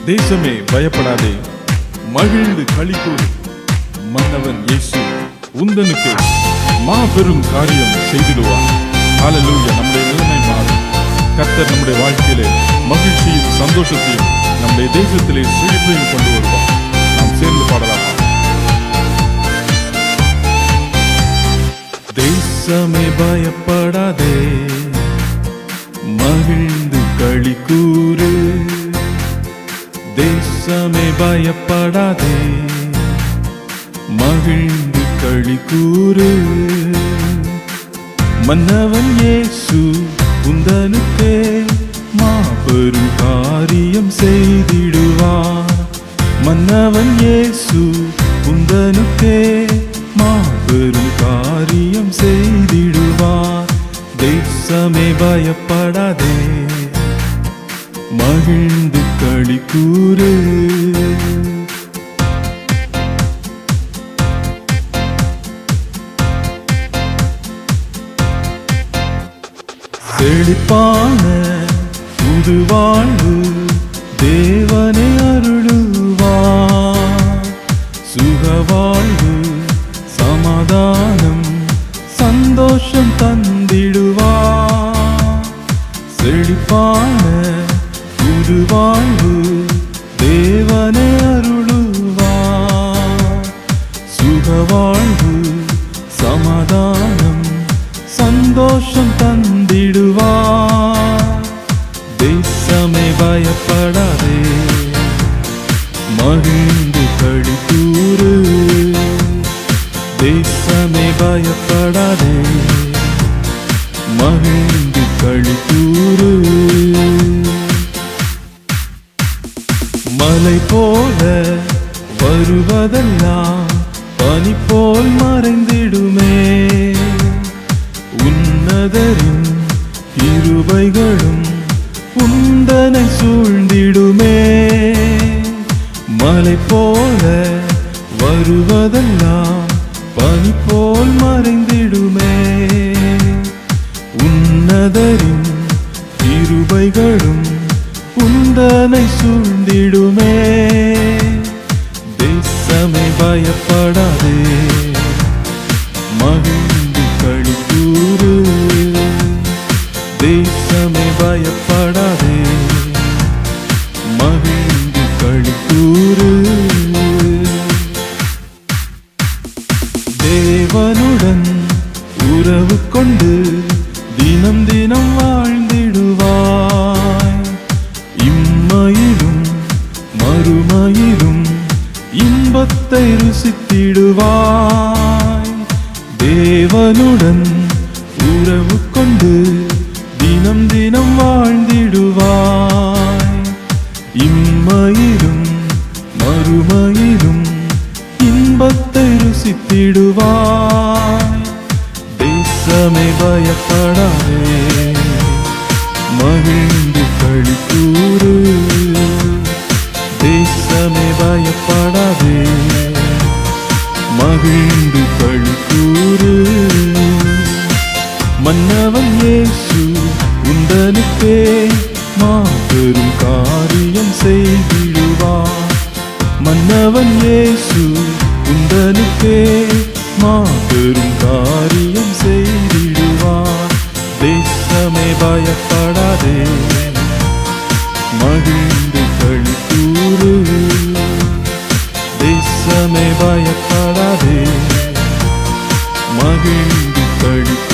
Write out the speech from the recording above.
தேசமே பயப்படாதே, மகிழ்ந்து களிக்கூர். மன்னவன் இயேசு உந்தனுக்கு மாபெரும் காரியம் செய்திடுவார். ஹல்லேலூயா. நம்முடைய நிலைமை மாறும். கர்த்தர் நம்முடைய வாழ்க்கையிலே மகிழ்ச்சியும் சந்தோஷத்தையும் நம்முடைய தேசத்திலே செழிப்பையும் கொண்டு வருவார். நாம் சேர்ந்து பாடலாமா? தேசமே பயப்படாதே, மகிழ்ந்து களிக்கூறு. தேசமே பயப்படாதே, மகிழ்ந்து களிக்கூறு. மன்னவன் இயேசு உந்தனுக்கே மாபெரும் காரியம் செய்திடுவார். மன்னவன் இயேசு உந்தனுக்கே மாபெரும் காரியம் செய்திடுவார். தேசமே பயப்படாதே, மகிழ்ந்து களிக்கூறு. செழிப்பான புது வாழ்வு தேவனை அருளுவார். சுகவாழ்வு சமாதானம் சந்தோஷம் தந்திடுவார். செழிப்பான புது வாழ்வு தேவனை அருளுவார். சுகவாழ்வு சமாதானம் சந்தோஷம் தந்திடுவார். தேசமே பயப்படாதே, மகிழ்ந்து களிக்கூறு. தேசமே பயப்படாதே, மகிழ்ந்து களிக்கூறு. மலை போல வருவதெல்லாம் பனி போல் மறைந்திடுமே. உன்னதரின் கிருபைகளும் உந்தனை சூழ்ந்திடுமே. மலை போல வருவதெல்லாம் பனி போல் மறைந்திடுமே. உன்னதரின் கிருபைகளும் உந்தனை சூழ்ந்திடுமே. தேசமே பயப்படாதே, மகிழ்ந்து களிக்கூறு. தேசமே பயப்படாதே, மகிழ்ந்து களிக்கூறு. தேவனுடன் உறவு கொண்டு தினம் தினம் வாழ்ந்திடுவாய். இம்மையிலும் மறுமையிலும் இன்பத்தை ருசித்திடுவாய். தேவனுடன் உறவு கொண்டு தினம் தினம் வாழ்ந்திடுவாய். இம்மையிலும் மறுமையிலும் இன்பத்தை ருசித்திடுவாய். தேசமே பயப்படாதே, மகிழ்ந்து களிக்கூறு. தேசமே பயப்படாதே, மகிழ்ந்து களிக்கூறு. மன்னவன் இயேசு உந்தனுக்கே மாபெரும் காரியம் செய்திடுவார். மன்னவன் இயேசு உந்தனுக்கே மாபெரும் காரியம் செய்திடுவார். தேசமே பயப்படாதே, மகிழ்ந்து களிக்கூறு. தேசமே பயப்படாதே, மகிழ்ந்து களிக்கூறு.